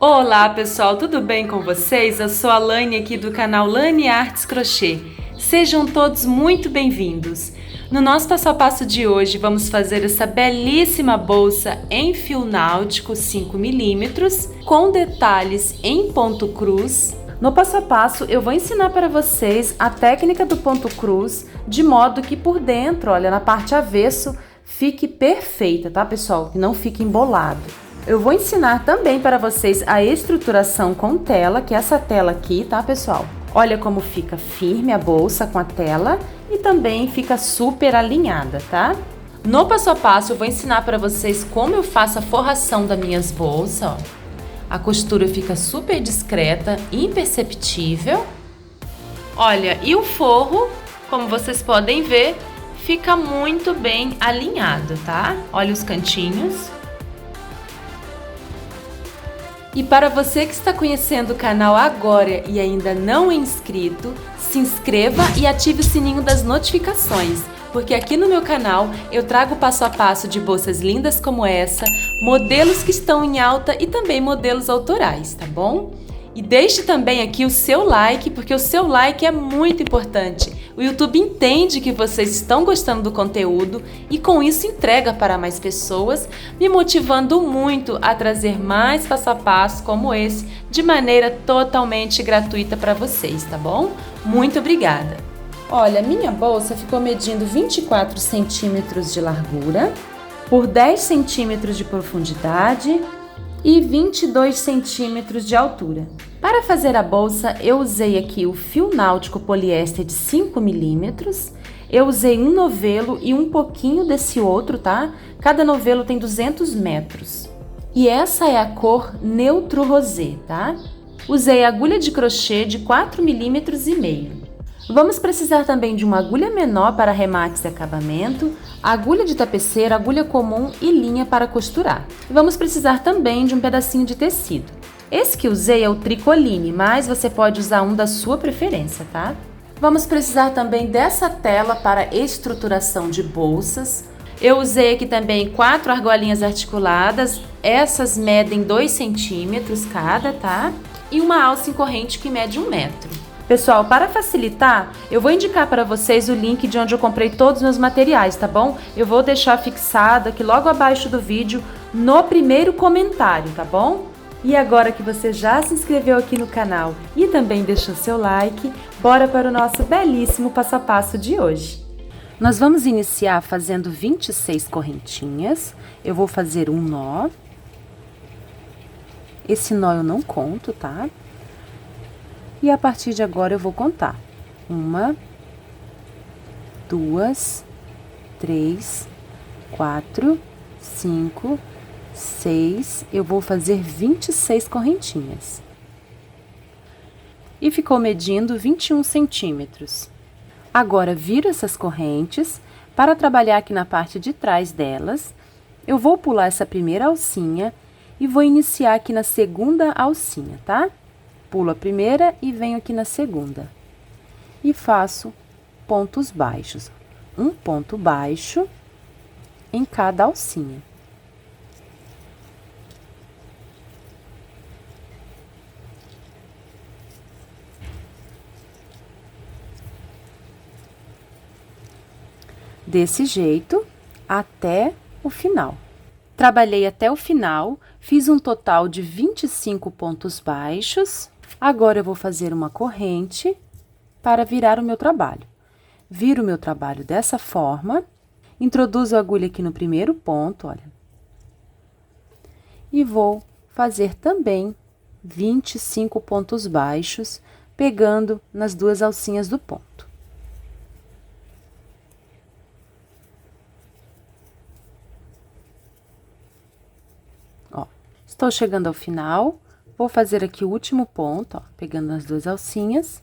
Olá pessoal, tudo bem com vocês? Eu sou a Lani aqui do canal Lani Artes Crochê. Sejam todos muito bem-vindos. No nosso passo a passo de hoje vamos fazer essa belíssima bolsa em fio náutico 5 milímetros com detalhes em ponto cruz. No passo a passo eu vou ensinar para vocês a técnica do ponto cruz de modo que por dentro, olha, na parte avesso, fique perfeita, tá pessoal? Que não fique embolado. Eu vou ensinar também para vocês a estruturação com tela, que é essa tela aqui, tá, pessoal? Olha como fica firme a bolsa com a tela e também fica super alinhada, tá? No passo a passo eu vou ensinar para vocês como eu faço a forração das minhas bolsas, ó. A costura fica super discreta, imperceptível. Olha, e o forro, como vocês podem ver, fica muito bem alinhado, tá? Olha os cantinhos. E para você que está conhecendo o canal agora e ainda não é inscrito, se inscreva e ative o sininho das notificações, porque aqui no meu canal eu trago passo a passo de bolsas lindas como essa, modelos que estão em alta e também modelos autorais, tá bom? E deixe também aqui o seu like, porque o seu like é muito importante. O YouTube entende que vocês estão gostando do conteúdo e com isso entrega para mais pessoas, me motivando muito a trazer mais passo a passo como esse, de maneira totalmente gratuita para vocês, tá bom? Muito obrigada! Olha, minha bolsa ficou medindo 24 centímetros de largura por 10 centímetros de profundidade e 22 centímetros de altura. Para fazer a bolsa, eu usei aqui o fio náutico poliéster de 5 milímetros, eu usei um novelo e um pouquinho desse outro, tá? Cada novelo tem 200 metros. E essa é a cor neutro rosé, tá? Usei agulha de crochê de 4 milímetros e meio. Vamos precisar também de uma agulha menor para remates e acabamento, agulha de tapeceira, agulha comum e linha para costurar. Vamos precisar também de um pedacinho de tecido. Esse que usei é o tricoline, mas você pode usar um da sua preferência, tá? Vamos precisar também dessa tela para estruturação de bolsas. Eu usei aqui também 4 argolinhas articuladas, essas medem 2 centímetros cada, tá? E uma alça em corrente que mede 1 metro. Pessoal, para facilitar, eu vou indicar para vocês o link de onde eu comprei todos os meus materiais, tá bom? Eu vou deixar fixado aqui logo abaixo do vídeo, no primeiro comentário, tá bom? E agora que você já se inscreveu aqui no canal e também deixou seu like, bora para o nosso belíssimo passo a passo de hoje. Nós vamos iniciar fazendo 26 correntinhas. Eu vou fazer um nó. Esse nó eu não conto, tá? E a partir de agora eu vou contar. 1, 2, 3, 4, 5, 6. Eu vou fazer 26 correntinhas. E ficou medindo 21 centímetros. Agora, viro essas correntes. Para trabalhar aqui na parte de trás delas, eu vou pular essa primeira alcinha e vou iniciar aqui na segunda alcinha, tá? Pulo a primeira e venho aqui na segunda. E faço pontos baixos. Um ponto baixo em cada alcinha. Desse jeito, até o final. Trabalhei até o final, fiz um total de 25 pontos baixos. Agora, eu vou fazer uma corrente para virar o meu trabalho. Viro o meu trabalho dessa forma, introduzo a agulha aqui no primeiro ponto, olha. E vou fazer também 25 pontos baixos, pegando nas duas alcinhas do ponto. Ó, estou chegando ao final. Vou fazer aqui o último ponto, ó, pegando as duas alcinhas.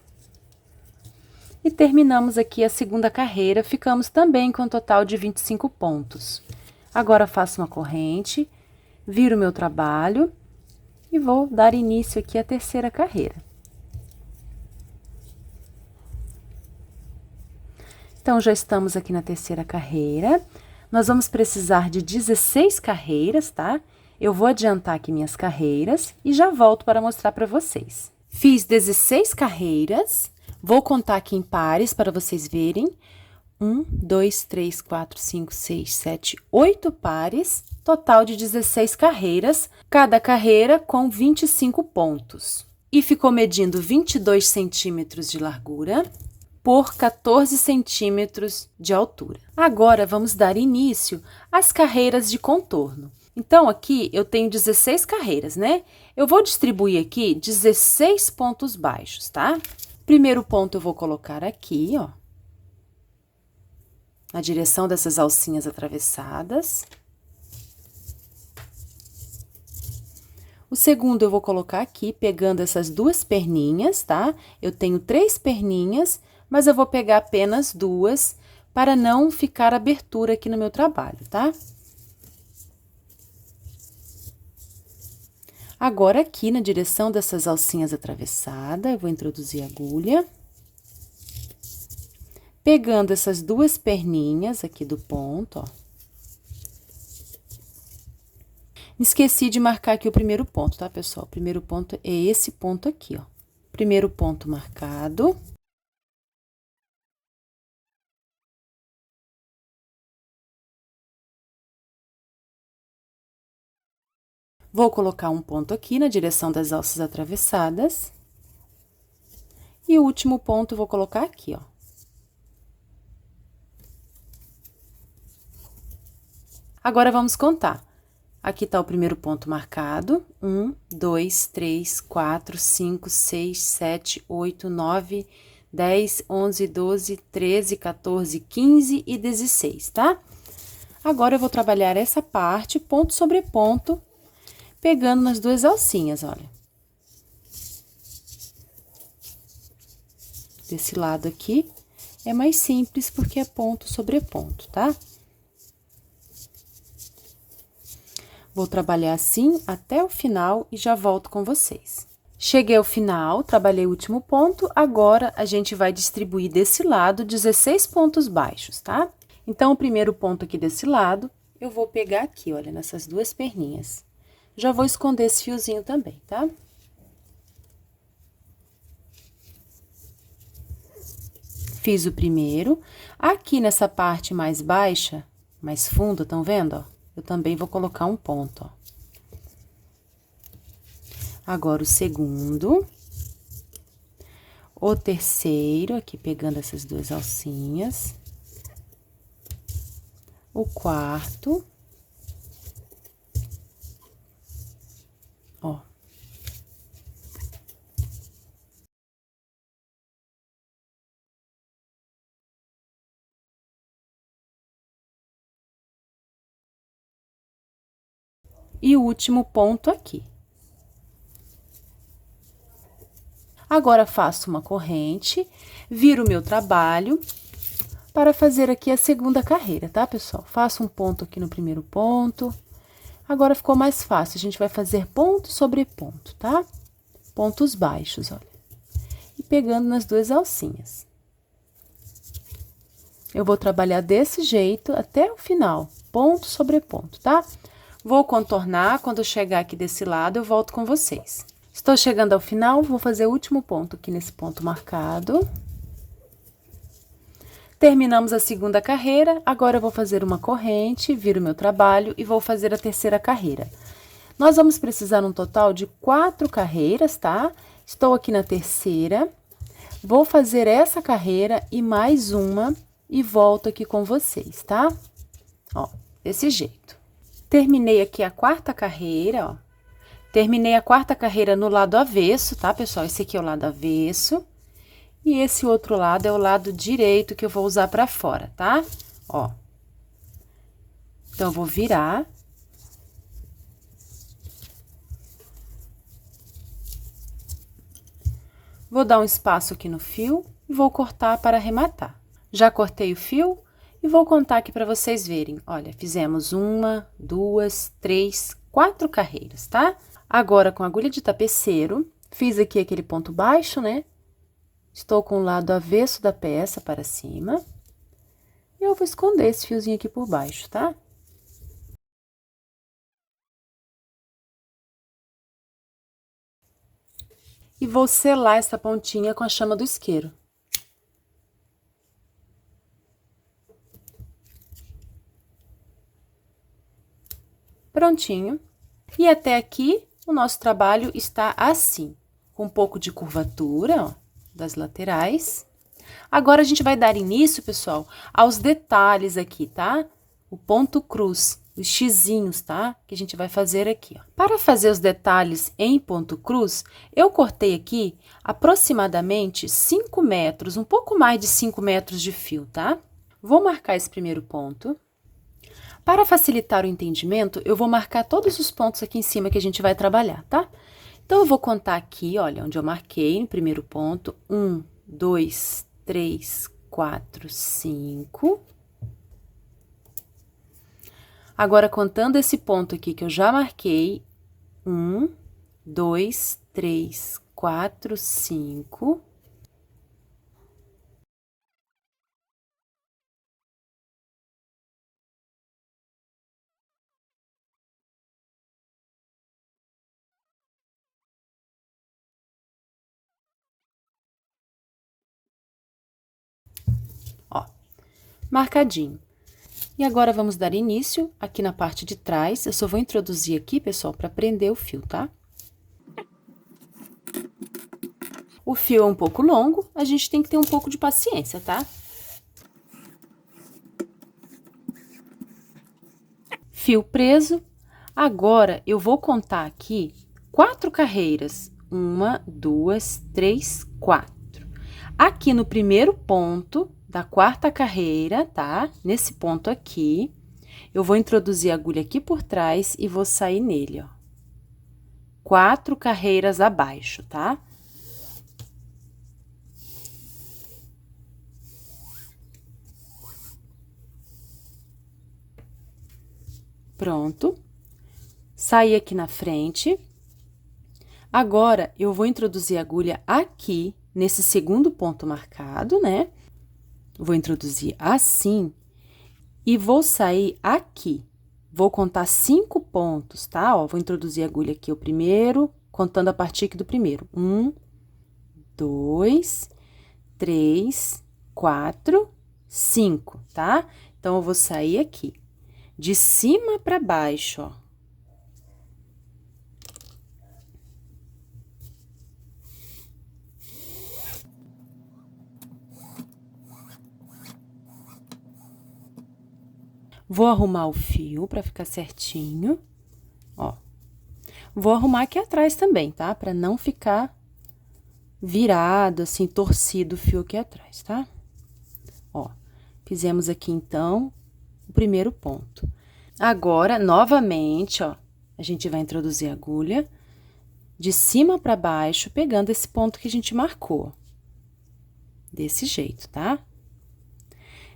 E terminamos aqui a segunda carreira, ficamos também com um total de 25 pontos. Agora, faço uma corrente, viro o meu trabalho e vou dar início aqui à terceira carreira. Então, já estamos aqui na terceira carreira. Nós vamos precisar de 16 carreiras, tá? Eu vou adiantar aqui minhas carreiras e já volto para mostrar para vocês. Fiz 16 carreiras, vou contar aqui em pares para vocês verem. 1, 2, 3, 4, 5, 6, 7, 8 pares, total de 16 carreiras, cada carreira com 25 pontos. E ficou medindo 22 centímetros de largura por 14 centímetros de altura. Agora, vamos dar início às carreiras de contorno. Então, aqui eu tenho 16 carreiras, né? Eu vou distribuir aqui 16 pontos baixos, tá? Primeiro ponto eu vou colocar aqui, ó, na direção dessas alcinhas atravessadas. O segundo eu vou colocar aqui, pegando essas duas perninhas, tá? Eu tenho 3 perninhas, mas eu vou pegar apenas 2, para não ficar abertura aqui no meu trabalho, tá? Agora, aqui na direção dessas alcinhas atravessadas, eu vou introduzir a agulha. Pegando essas duas perninhas aqui do ponto, ó. Esqueci de marcar aqui o primeiro ponto, tá, pessoal? O primeiro ponto é esse ponto aqui, ó. Primeiro ponto marcado. Vou colocar um ponto aqui na direção das alças atravessadas. E o último ponto eu vou colocar aqui, ó. Agora, vamos contar. Aqui tá o primeiro ponto marcado. 1, 2, 3, 4, 5, 6, 7, 8, 9, 10, 11, 12, 13, 14, 15 e 16, tá? Agora, eu vou trabalhar essa parte, ponto sobre ponto, pegando nas duas alcinhas, olha. Desse lado aqui é mais simples, porque é ponto sobre ponto, tá? Vou trabalhar assim até o final e já volto com vocês. Cheguei ao final, trabalhei o último ponto, agora a gente vai distribuir desse lado 16 pontos baixos, tá? Então, o primeiro ponto aqui desse lado, eu vou pegar aqui, olha, nessas duas perninhas. Já vou esconder esse fiozinho também, tá? Fiz o primeiro. Aqui nessa parte mais baixa, mais funda, estão vendo, ó? Eu também vou colocar um ponto, ó. Agora, o segundo. O terceiro, aqui pegando essas duas alcinhas. O quarto. Ó. E o último ponto aqui. Agora, faço uma corrente, viro o meu trabalho para fazer aqui a segunda carreira, tá, pessoal? Faço um ponto aqui no primeiro ponto. Agora, ficou mais fácil, a gente vai fazer ponto sobre ponto, tá? Pontos baixos, olha. E pegando nas duas alcinhas. Eu vou trabalhar desse jeito até o final, ponto sobre ponto, tá? Vou contornar, quando eu chegar aqui desse lado, eu volto com vocês. Estou chegando ao final, vou fazer o último ponto aqui nesse ponto marcado. Terminamos a segunda carreira, agora eu vou fazer uma corrente, viro o meu trabalho e vou fazer a terceira carreira. Nós vamos precisar um total de 4 carreiras, tá? Estou aqui na terceira, vou fazer essa carreira e mais uma e volto aqui com vocês, tá? Ó, desse jeito. Terminei aqui a quarta carreira, ó. Terminei a quarta carreira no lado avesso, tá, pessoal? Esse aqui é o lado avesso. E esse outro lado é o lado direito que eu vou usar pra fora, tá? Ó. Então, eu vou virar. Vou dar um espaço aqui no fio e vou cortar para arrematar. Já cortei o fio. E vou contar aqui para vocês verem. Olha, fizemos 1, 2, 3, 4 carreiras, tá? Agora, com agulha de tapeceiro, fiz aqui aquele ponto baixo, né? Estou com o lado avesso da peça para cima. E eu vou esconder esse fiozinho aqui por baixo, tá? e vou selar essa pontinha com a chama do isqueiro. Prontinho. E até aqui, o nosso trabalho está assim, com um pouco de curvatura, ó, das laterais. Agora, a gente vai dar início, pessoal, aos detalhes aqui, tá? O ponto cruz, os xizinhos, tá? Que a gente vai fazer aqui, ó. Para fazer os detalhes em ponto cruz, eu cortei aqui aproximadamente 5 metros, um pouco mais de 5 metros de fio, tá? Vou marcar esse primeiro ponto. Para facilitar o entendimento, eu vou marcar todos os pontos aqui em cima que a gente vai trabalhar, tá? Então, eu vou contar aqui, olha, onde eu marquei no primeiro ponto. 1, 2, 3, 4, 5. Agora, contando esse ponto aqui que eu já marquei. 1, 2, 3, 4, 5. Ó, marcadinho. E agora, vamos dar início aqui na parte de trás. Eu só vou introduzir aqui, pessoal, para prender o fio, tá? O fio é um pouco longo, a gente tem que ter um pouco de paciência, tá? Fio preso. Agora, eu vou contar aqui 4 carreiras. 1, 2, 3, 4. Aqui no primeiro ponto da quarta carreira, tá? Nesse ponto aqui, eu vou introduzir a agulha aqui por trás e vou sair nele, ó. 4 carreiras abaixo, tá? Pronto. Saí aqui na frente. Agora, eu vou introduzir a agulha aqui, nesse segundo ponto marcado, né? Vou introduzir assim e vou sair aqui. Vou contar 5 pontos, tá? Ó, vou introduzir a agulha aqui o primeiro, contando a partir aqui do primeiro. 1, 2, 3, 4, 5, tá? Então, eu vou sair aqui, de cima para baixo, ó. Vou arrumar o fio para ficar certinho, ó. Vou arrumar aqui atrás também, tá? Para não ficar virado, assim, torcido o fio aqui atrás, tá? Ó, fizemos aqui, então, o primeiro ponto. Agora, novamente, ó, a gente vai introduzir a agulha de cima para baixo, pegando esse ponto que a gente marcou. Desse jeito, tá?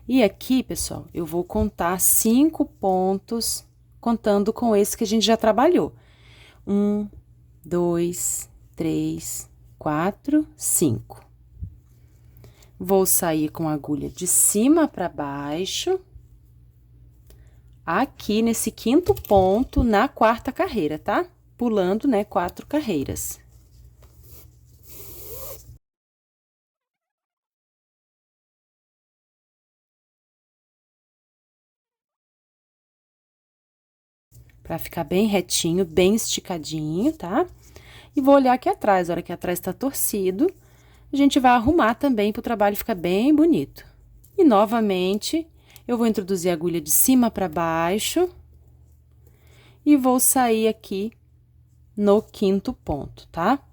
E aqui, pessoal, eu vou contar 5 pontos, contando com esse que a gente já trabalhou. 1, 2, 3, 4, 5. Vou sair com a agulha de cima para baixo, aqui nesse quinto ponto, na quarta carreira, tá? Pulando, né, 4 carreiras. Pra ficar bem retinho, bem esticadinho, tá? E vou olhar aqui atrás, a hora que atrás tá torcido, a gente vai arrumar também pro trabalho ficar bem bonito. E novamente, eu vou introduzir a agulha de cima para baixo e vou sair aqui no quinto ponto, tá?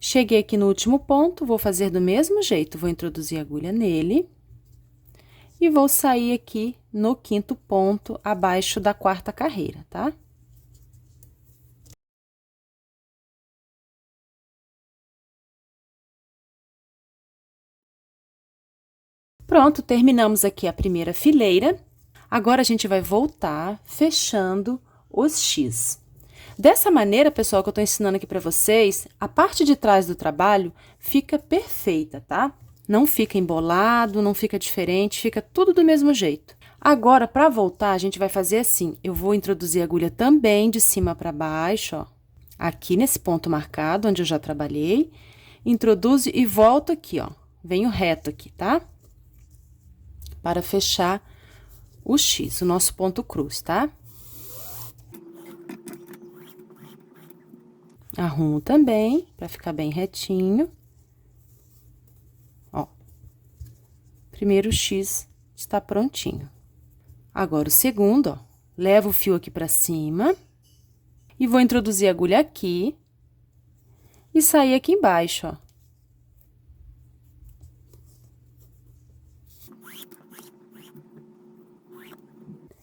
Cheguei aqui no último ponto, vou fazer do mesmo jeito, vou introduzir a agulha nele. E vou sair aqui no quinto ponto, abaixo da quarta carreira, tá? Pronto, terminamos aqui a primeira fileira. Agora, a gente vai voltar fechando os X. Dessa maneira, pessoal, que eu tô ensinando aqui pra vocês, a parte de trás do trabalho fica perfeita, tá? Não fica embolado, não fica diferente, fica tudo do mesmo jeito. Agora, para voltar, a gente vai fazer assim, eu vou introduzir a agulha também de cima para baixo, ó. Aqui nesse ponto marcado, onde eu já trabalhei, introduzo e volto aqui, ó. Venho reto aqui, tá? Para fechar o X, o nosso ponto cruz, tá? Arrumo também, para ficar bem retinho. Ó. Primeiro X está prontinho. Agora, o segundo, ó. Levo o fio aqui para cima. E vou introduzir a agulha aqui. E sair aqui embaixo, ó.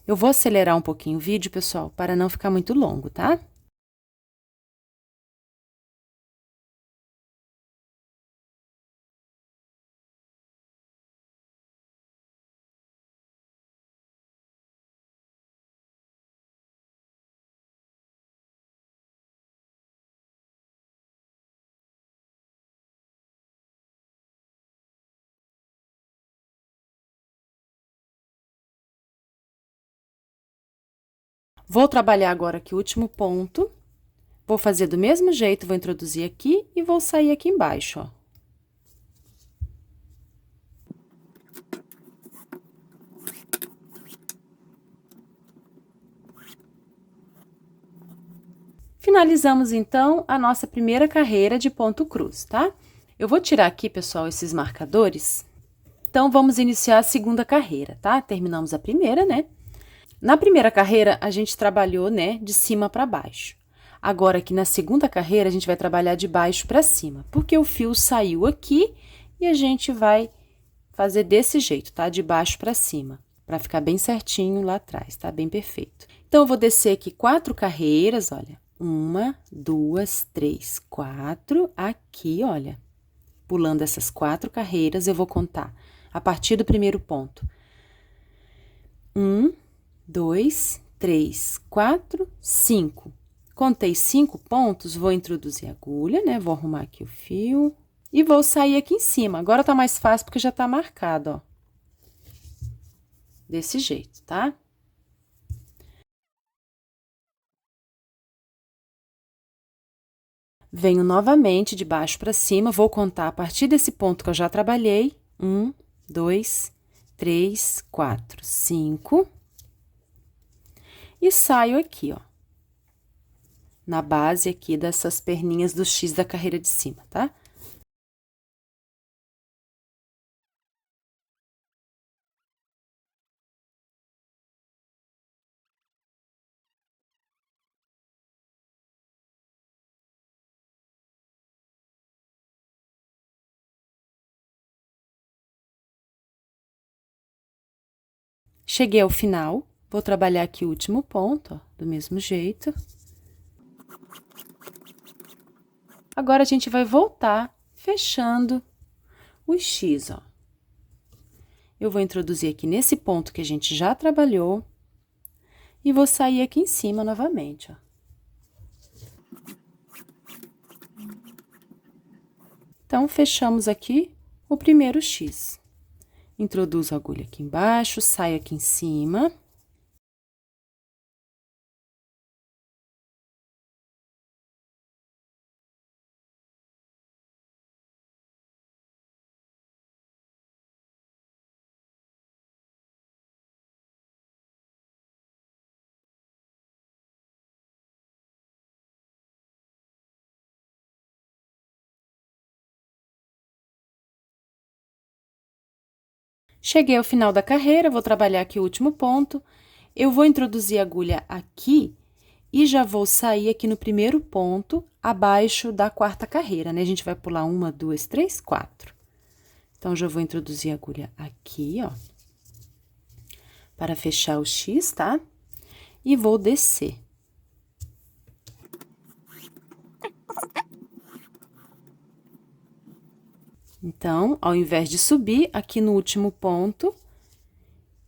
Eu vou acelerar um pouquinho o vídeo, pessoal, para não ficar muito longo, tá? Vou trabalhar agora aqui o último ponto. Vou fazer do mesmo jeito, vou introduzir aqui e vou sair aqui embaixo, ó. Finalizamos, então, a nossa primeira carreira de ponto cruz, tá? Eu vou tirar aqui, pessoal, esses marcadores. Então, vamos iniciar a segunda carreira, tá? Terminamos a primeira, né? Na primeira carreira, a gente trabalhou, né, de cima para baixo. Agora, aqui na segunda carreira, a gente vai trabalhar de baixo para cima, porque o fio saiu aqui e a gente vai fazer desse jeito, tá? De baixo para cima, para ficar bem certinho lá atrás, tá? Bem perfeito. Então, eu vou descer aqui 4 carreiras, olha. 1, 2, 3, 4. Aqui, olha. Pulando essas 4 carreiras, eu vou contar a partir do primeiro ponto. 1, 2, 3, 4, 5. Contei 5 pontos, vou introduzir a agulha, né? Vou arrumar aqui o fio e vou sair aqui em cima. Agora tá mais fácil porque já tá marcado, ó. Desse jeito, tá? Venho novamente de baixo para cima, vou contar a partir desse ponto que eu já trabalhei. 1, 2, 3, 4, 5. E saio aqui, ó. Na base aqui dessas perninhas do X da carreira de cima, tá? Cheguei ao final, vou trabalhar aqui o último ponto, ó, do mesmo jeito. Agora, a gente vai voltar fechando o X, ó. Eu vou introduzir aqui nesse ponto que a gente já trabalhou e vou sair aqui em cima novamente, ó. Então, fechamos aqui o primeiro X. Introduzo a agulha aqui embaixo, saio aqui em cima. Cheguei ao final da carreira, vou trabalhar aqui o último ponto. Eu vou introduzir a agulha aqui e já vou sair aqui no primeiro ponto, abaixo da quarta carreira, né? A gente vai pular 1, 2, 3, 4. Então, já vou introduzir a agulha aqui, ó, para fechar o X, tá? E vou descer. Então, ao invés de subir, aqui no último ponto,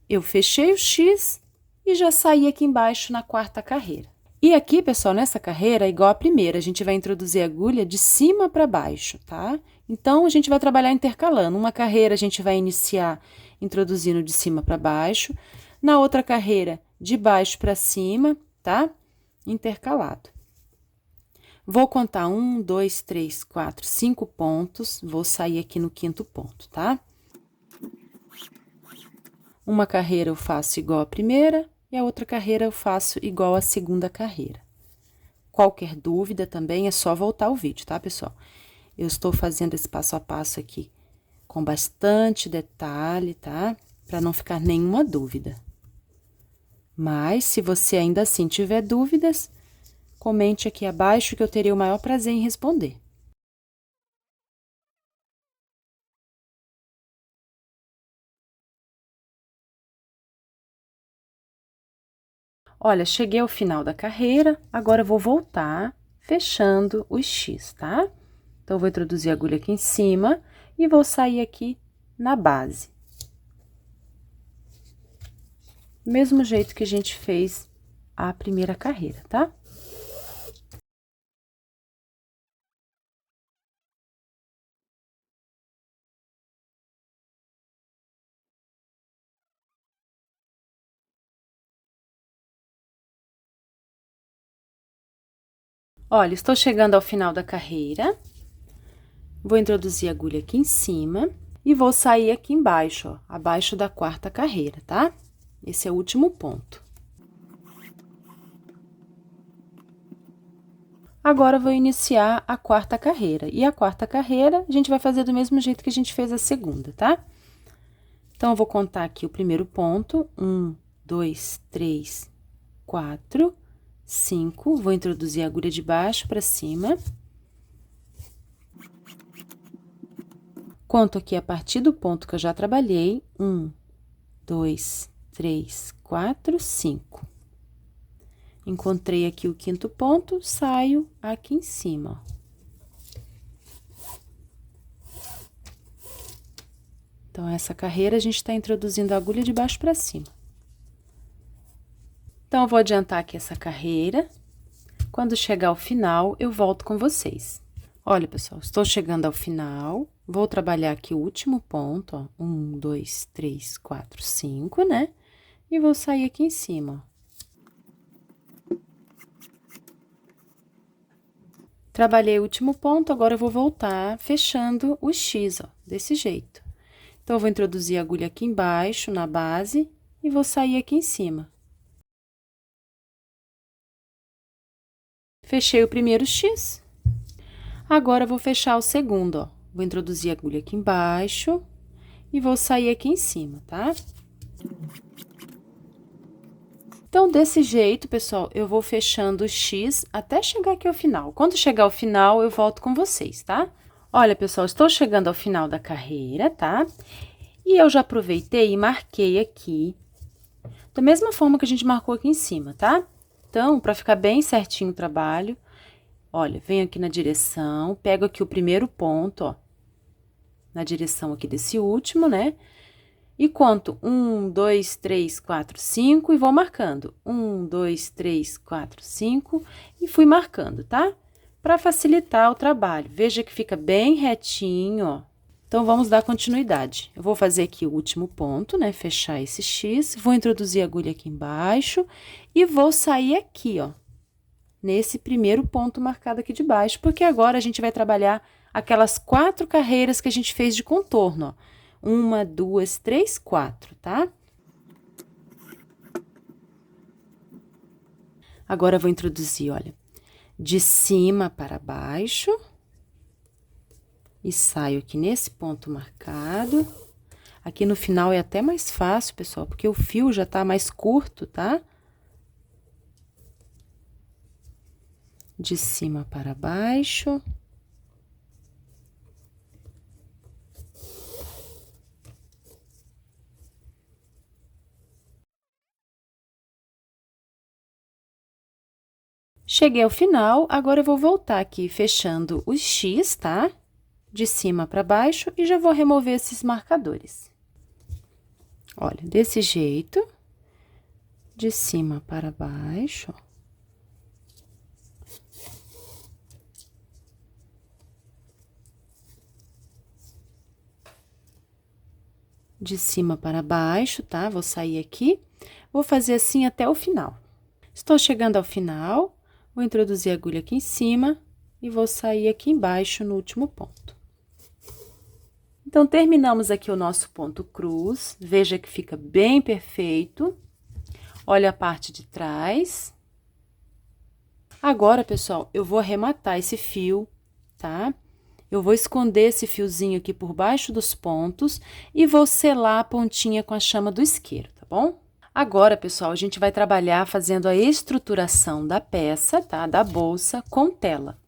eu fechei o X e já saí aqui embaixo na quarta carreira. E aqui, pessoal, nessa carreira, igual a primeira, a gente vai introduzir a agulha de cima para baixo, tá? Então, a gente vai trabalhar intercalando. Uma carreira a gente vai iniciar introduzindo de cima para baixo, na outra carreira, de baixo para cima, tá? Intercalado. Vou contar 1, 2, 3, 4, 5 pontos, vou sair aqui no quinto ponto, tá? Uma carreira eu faço igual a primeira e a outra carreira eu faço igual a segunda carreira. Qualquer dúvida também é só voltar o vídeo, tá, pessoal? Eu estou fazendo esse passo a passo aqui com bastante detalhe, tá? Para não ficar nenhuma dúvida. Mas, se você ainda assim tiver dúvidas, comente aqui abaixo que eu terei o maior prazer em responder. Olha, cheguei ao final da carreira, agora eu vou voltar fechando o X, tá? Então, eu vou introduzir a agulha aqui em cima e vou sair aqui na base. Mesmo jeito que a gente fez a primeira carreira, tá? Olha, estou chegando ao final da carreira. Vou introduzir a agulha aqui em cima e vou sair aqui embaixo, ó, abaixo da quarta carreira, tá? Esse é o último ponto. Agora, eu vou iniciar a quarta carreira. E a quarta carreira, a gente vai fazer do mesmo jeito que a gente fez a segunda, tá? Então, eu vou contar aqui o primeiro ponto. 1, 2, 3, 4, 5. Vou introduzir a agulha de baixo para cima. Conto aqui a partir do ponto que eu já trabalhei. 1, 2, 3, 4, 5. Encontrei aqui o quinto ponto, saio aqui em cima, ó. Então, essa carreira, a gente tá introduzindo a agulha de baixo para cima. Então, eu vou adiantar aqui essa carreira. Quando chegar ao final, eu volto com vocês. Olha, pessoal, estou chegando ao final. Vou trabalhar aqui o último ponto, ó. 1, 2, 3, 4, 5, né? E vou sair aqui em cima, ó. Trabalhei o último ponto, agora eu vou voltar fechando o X, ó, desse jeito. Então, eu vou introduzir a agulha aqui embaixo, na base, e vou sair aqui em cima. Fechei o primeiro X. Agora, eu vou fechar o segundo, ó. Vou introduzir a agulha aqui embaixo e vou sair aqui em cima, tá? Então, desse jeito, pessoal, eu vou fechando o X até chegar aqui ao final. Quando chegar ao final, eu volto com vocês, tá? Olha, pessoal, estou chegando ao final da carreira, tá? E eu já aproveitei e marquei aqui, da mesma forma que a gente marcou aqui em cima, tá? Então, para ficar bem certinho o trabalho, olha, venho aqui na direção, pego aqui o primeiro ponto, ó, na direção aqui desse último, né? E conto 1, 2, 3, 4, 5 e vou marcando. 1, 2, 3, 4, 5 e fui marcando, tá? Para facilitar o trabalho. Veja que fica bem retinho, ó. Então, vamos dar continuidade. Eu vou fazer aqui o último ponto, né? Fechar esse X, vou introduzir a agulha aqui embaixo e vou sair aqui, ó, nesse primeiro ponto marcado aqui de baixo, porque agora a gente vai trabalhar aquelas 4 carreiras que a gente fez de contorno, ó. 1, 2, 3, 4, tá? Agora, eu vou introduzir, olha, de cima para baixo. E saio aqui nesse ponto marcado. Aqui no final é até mais fácil, pessoal, porque o fio já tá mais curto, tá? de cima para baixo. Cheguei ao final, agora eu vou voltar aqui fechando os X, tá? De cima para baixo e já vou remover esses marcadores. Olha, desse jeito, de cima para baixo. De cima para baixo, tá? Vou sair aqui, vou fazer assim até o final. Estou chegando ao final, vou introduzir a agulha aqui em cima e vou sair aqui embaixo no último ponto. Então, terminamos aqui o nosso ponto cruz, veja que fica bem perfeito. Olha a parte de trás. Agora, pessoal, eu vou arrematar esse fio, tá? Eu vou esconder esse fiozinho aqui por baixo dos pontos e vou selar a pontinha com a chama do isqueiro, tá bom? Agora, pessoal, a gente vai trabalhar fazendo a estruturação da peça, tá? Da bolsa com tela.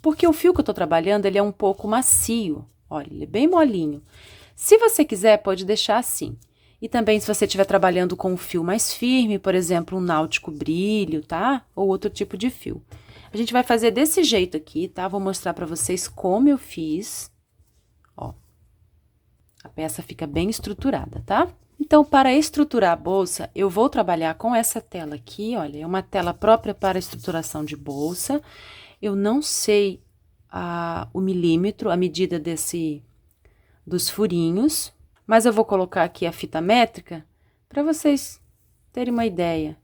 Porque o fio que eu tô trabalhando, ele é um pouco macio, olha, ele é bem molinho. Se você quiser, pode deixar assim. E também, se você estiver trabalhando com um fio mais firme, por exemplo, um náutico brilho, tá? Ou outro tipo de fio. A gente vai fazer desse jeito aqui, tá? Vou mostrar pra vocês como eu fiz. Ó, a peça fica bem estruturada, tá? Então, para estruturar a bolsa, eu vou trabalhar com essa tela aqui, olha, é uma tela própria para estruturação de bolsa. Eu não sei o milímetro, a medida dos furinhos, mas eu vou colocar aqui a fita métrica para vocês terem uma ideia.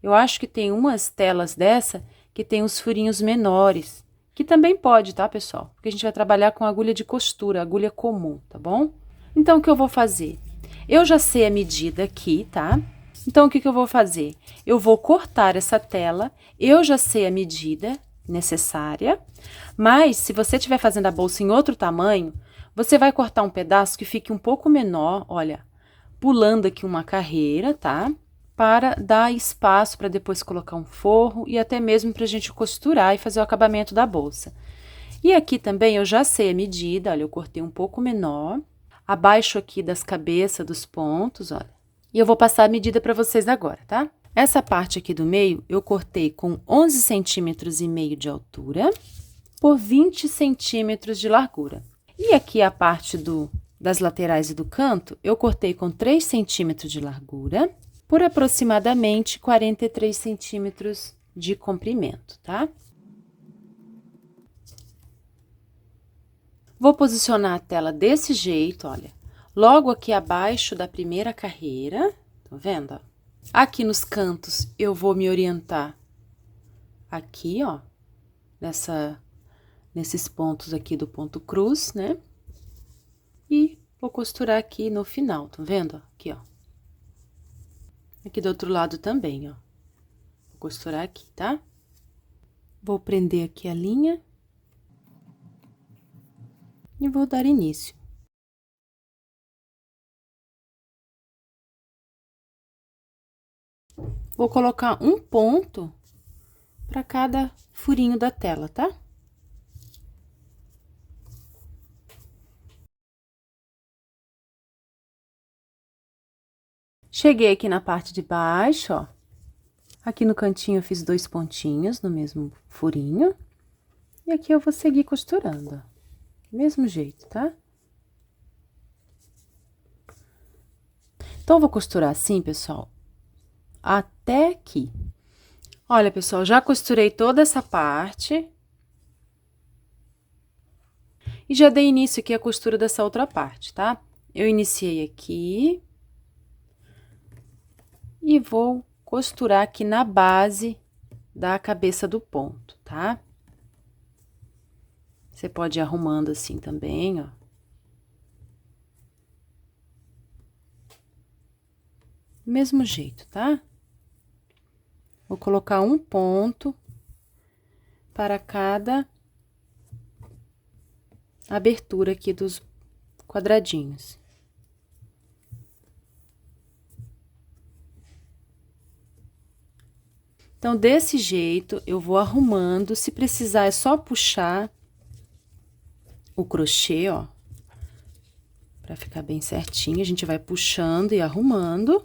Eu acho que tem umas telas dessa que tem os furinhos menores, que também pode, tá, pessoal? Porque a gente vai trabalhar com agulha de costura, agulha comum, tá bom? Então, o que eu vou fazer? Eu já sei a medida aqui, tá? Então, o que eu vou fazer? Eu vou cortar essa tela, eu já sei a medida necessária, mas se você estiver fazendo a bolsa em outro tamanho, você vai cortar um pedaço que fique um pouco menor, olha, pulando aqui uma carreira, tá? Para dar espaço para depois colocar um forro e até mesmo para a gente costurar e fazer o acabamento da bolsa. E aqui também eu já sei a medida, olha, eu cortei um pouco menor, abaixo aqui das cabeças dos pontos, olha. E eu vou passar a medida para vocês agora, tá? Essa parte aqui do meio eu cortei com 11 centímetros e meio de altura por 20 centímetros de largura. E aqui a parte das laterais e do canto, eu cortei com 3 centímetros de largura por aproximadamente 43 centímetros de comprimento, tá? Vou posicionar a tela desse jeito, olha, logo aqui abaixo da primeira carreira, tá vendo? Aqui nos cantos, eu vou me orientar aqui, ó, nesses pontos aqui do ponto cruz, né? E vou costurar aqui no final, tá vendo? Aqui, ó. Aqui do outro lado também, ó. Vou costurar aqui, tá? Vou prender aqui a linha. E vou dar início. Vou colocar um ponto para cada furinho da tela, tá? Cheguei aqui na parte de baixo, ó. Aqui no cantinho eu fiz 2 pontinhos no mesmo furinho. E aqui eu vou seguir costurando, ó. Do mesmo jeito, tá? Então, eu vou costurar assim, pessoal, até aqui. Olha, pessoal, já costurei toda essa parte. E já dei início aqui à costura dessa outra parte, tá? Eu iniciei aqui. E vou costurar aqui na base da cabeça do ponto, tá? Você pode ir arrumando assim também, ó. Do mesmo jeito, tá? Vou colocar um ponto para cada abertura aqui dos quadradinhos. Então, desse jeito, eu vou arrumando. Se precisar, é só puxar o crochê, ó. Pra ficar bem certinho, a gente vai puxando e arrumando.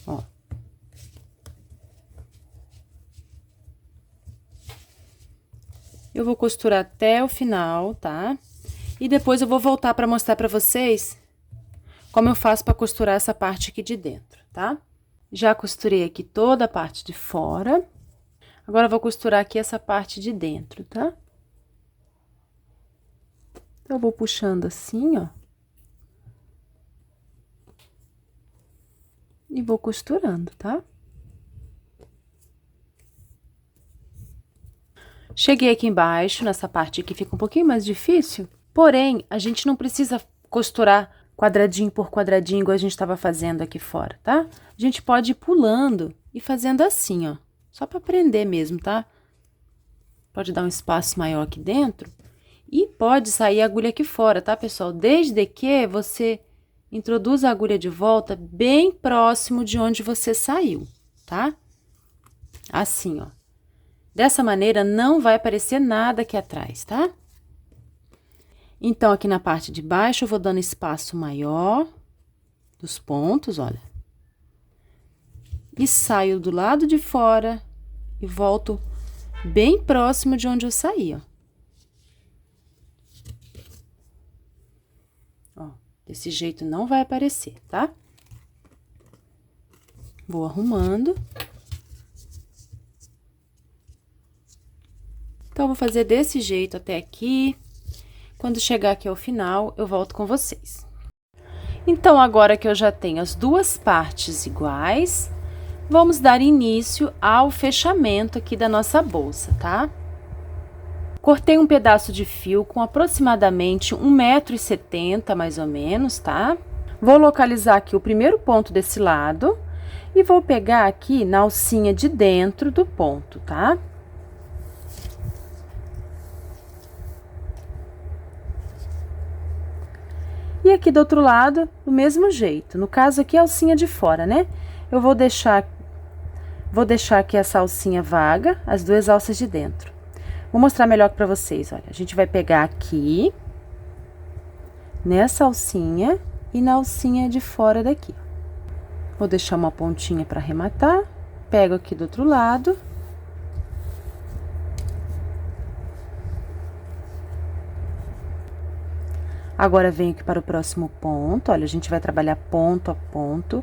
Ó. Eu vou costurar até o final, tá? E depois eu vou voltar pra mostrar pra vocês como eu faço pra costurar essa parte aqui de dentro, tá? Já costurei aqui toda a parte de fora. Agora, eu vou costurar aqui essa parte de dentro, tá? Então, eu vou puxando assim, ó. E vou costurando, tá? Cheguei aqui embaixo, nessa parte aqui fica um pouquinho mais difícil, porém, a gente não precisa costurar quadradinho por quadradinho, igual a gente estava fazendo aqui fora, tá? A gente pode ir pulando e fazendo assim, ó, só para prender mesmo, tá? Pode dar um espaço maior aqui dentro e pode sair a agulha aqui fora, tá, pessoal? Desde que você introduza a agulha de volta bem próximo de onde você saiu, tá? Assim, ó. Dessa maneira, não vai aparecer nada aqui atrás, tá? Então, aqui na parte de baixo, eu vou dando espaço maior dos pontos, olha. E saio do lado de fora e volto bem próximo de onde eu saí, ó. Ó, desse jeito não vai aparecer, tá? Vou arrumando. Então, eu vou fazer desse jeito até aqui. Quando chegar aqui ao final, eu volto com vocês. Então, agora que eu já tenho as duas partes iguais, vamos dar início ao fechamento aqui da nossa bolsa, tá? Cortei um pedaço de fio com aproximadamente 1,70 m, mais ou menos, tá? Vou localizar aqui o primeiro ponto desse lado e vou pegar aqui na alcinha de dentro do ponto, tá? E aqui do outro lado, do mesmo jeito. No caso aqui, a alcinha de fora, né? Eu vou deixar aqui essa alcinha vaga, as duas alças de dentro. Vou mostrar melhor pra vocês, olha. A gente vai pegar aqui, nessa alcinha e na alcinha de fora daqui. Vou deixar uma pontinha pra arrematar. Pego aqui do outro lado. Agora, venho aqui para o próximo ponto, olha, a gente vai trabalhar ponto a ponto.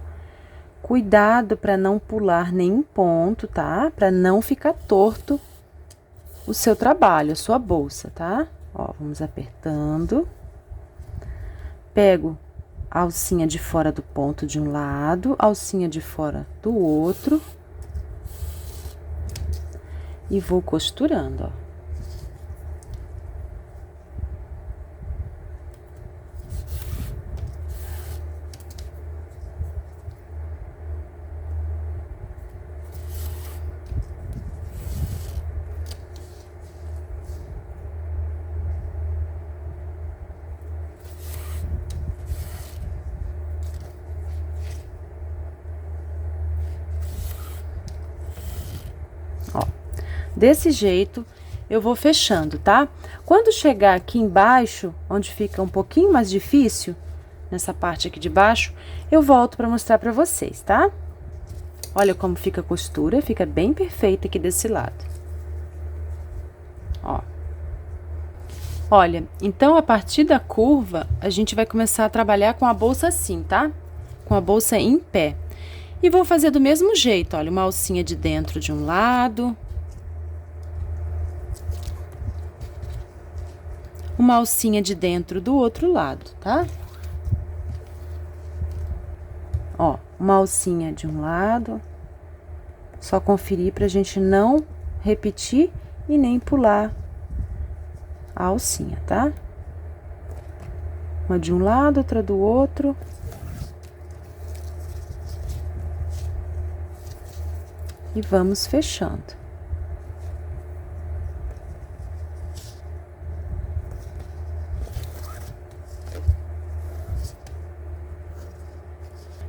Cuidado para não pular nenhum ponto, tá? Para não ficar torto o seu trabalho, a sua bolsa, tá? Ó, vamos apertando. Pego a alcinha de fora do ponto de um lado, a alcinha de fora do outro. E vou costurando, ó. Desse jeito, eu vou fechando, tá? Quando chegar aqui embaixo, onde fica um pouquinho mais difícil, nessa parte aqui de baixo, eu volto pra mostrar pra vocês, tá? Olha como fica a costura, fica bem perfeita aqui desse lado. Ó. Olha, então, a partir da curva, a gente vai começar a trabalhar com a bolsa assim, tá? Com a bolsa em pé. E vou fazer do mesmo jeito, olha, uma alcinha de dentro de um lado. Uma alcinha de dentro do outro lado, tá? Ó, uma alcinha de um lado. Só conferir pra gente não repetir e nem pular a alcinha, tá? Uma de um lado, outra do outro. E vamos fechando.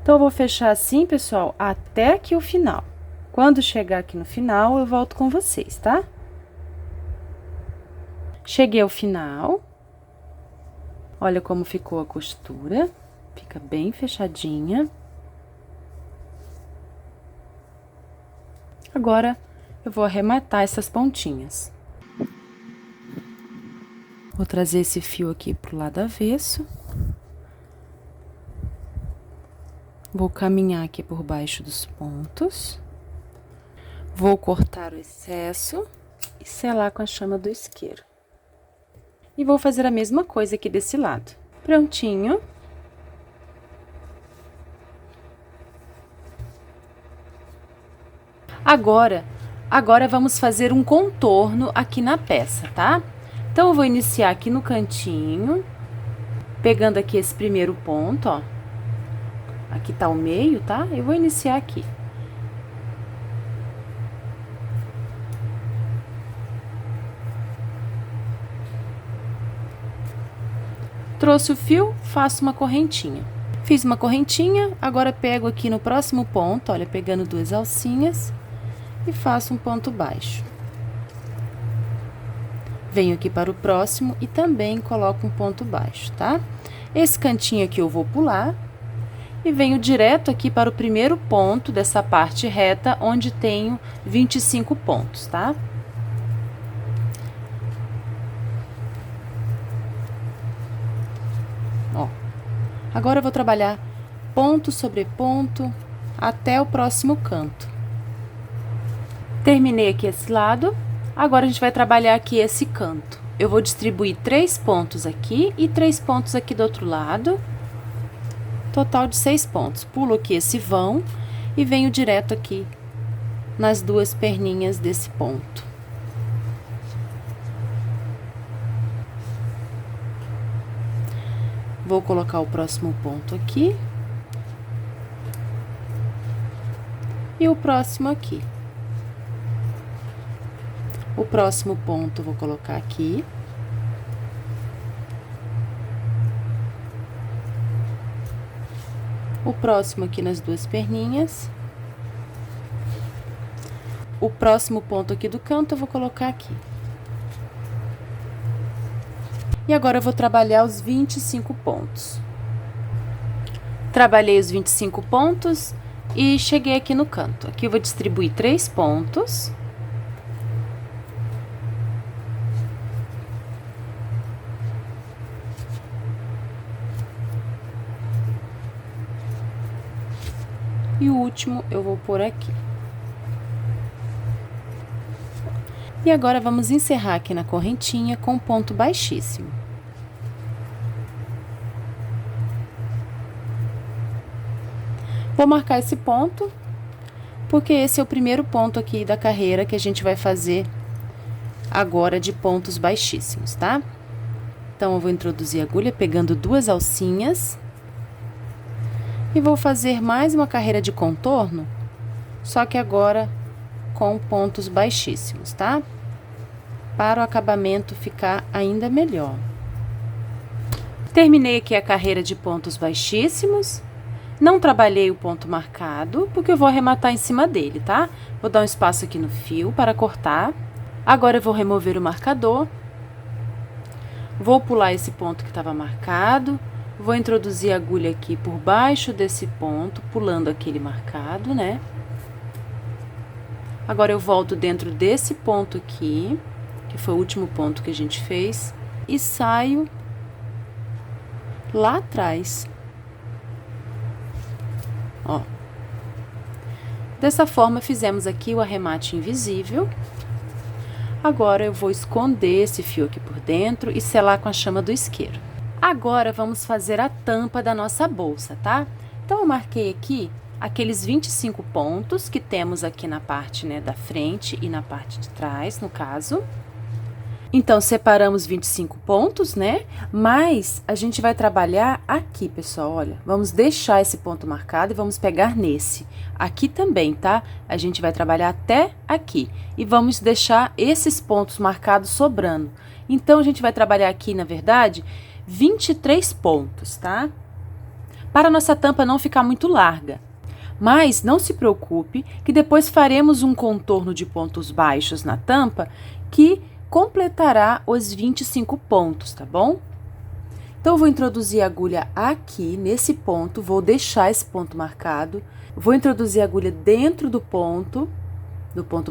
Então, eu vou fechar assim, pessoal, até aqui o final. Quando chegar aqui no final, eu volto com vocês, tá? Cheguei ao final. Olha como ficou a costura. Fica bem fechadinha. Agora, eu vou arrematar essas pontinhas. Vou trazer esse fio aqui pro lado avesso. Vou caminhar aqui por baixo dos pontos. Vou cortar o excesso e selar com a chama do isqueiro. E vou fazer a mesma coisa aqui desse lado. Prontinho. Agora vamos fazer um contorno aqui na peça, tá? Então, eu vou iniciar aqui no cantinho, pegando aqui esse primeiro ponto, ó. Aqui tá o meio, tá? Eu vou iniciar aqui. Trouxe o fio, faço uma correntinha. Fiz uma correntinha, agora pego aqui no próximo ponto, olha, pegando duas alcinhas e faço um ponto baixo. Venho aqui para o próximo e também coloco um ponto baixo, tá? Esse cantinho aqui eu vou pular e venho direto aqui para o primeiro ponto dessa parte reta, onde tenho 25 pontos, tá? Ó, agora eu vou trabalhar ponto sobre ponto até o próximo canto. Terminei aqui esse lado, agora a gente vai trabalhar aqui esse canto. Eu vou distribuir 3 pontos aqui e 3 pontos aqui do outro lado. Total de 6 pontos. Pulo aqui esse vão e venho direto aqui nas duas perninhas desse ponto. Vou colocar o próximo ponto aqui. E o próximo aqui. O próximo ponto eu vou colocar aqui. O próximo aqui nas duas perninhas. O próximo ponto aqui do canto eu vou colocar aqui. E agora eu vou trabalhar os 25 pontos. Trabalhei os 25 pontos e cheguei aqui no canto. Aqui eu vou distribuir 3 pontos. E o último eu vou pôr aqui. E agora, vamos encerrar aqui na correntinha com ponto baixíssimo. Vou marcar esse ponto, porque esse é o primeiro ponto aqui da carreira que a gente vai fazer agora de pontos baixíssimos, tá? Então, eu vou introduzir a agulha pegando duas alcinhas. E vou fazer mais uma carreira de contorno, só que agora com pontos baixíssimos, tá? Para o acabamento ficar ainda melhor. Terminei aqui a carreira de pontos baixíssimos. Não trabalhei o ponto marcado, porque eu vou arrematar em cima dele, tá? Vou dar um espaço aqui no fio para cortar. Agora eu vou remover o marcador. Vou pular esse ponto que estava marcado. Vou introduzir a agulha aqui por baixo desse ponto, pulando aquele marcado, né? Agora, eu volto dentro desse ponto aqui, que foi o último ponto que a gente fez, e saio lá atrás. Ó. Dessa forma, fizemos aqui o arremate invisível. Agora, eu vou esconder esse fio aqui por dentro e selar com a chama do isqueiro. Agora, vamos fazer a tampa da nossa bolsa, tá? Então, eu marquei aqui aqueles 25 pontos que temos aqui na parte, né, da frente e na parte de trás, no caso. Então, separamos 25 pontos, né? Mas a gente vai trabalhar aqui, pessoal, olha. Vamos deixar esse ponto marcado e vamos pegar nesse. Aqui também, tá? A gente vai trabalhar até aqui. E vamos deixar esses pontos marcados sobrando. Então, a gente vai trabalhar aqui, na verdade, 23 pontos, tá? para nossa tampa não ficar muito larga. Mas não se preocupe que depois faremos um contorno de pontos baixos na tampa que completará os 25 pontos, tá bom? Então, eu vou introduzir a agulha aqui, nesse ponto, vou deixar esse ponto marcado, vou introduzir a agulha dentro do ponto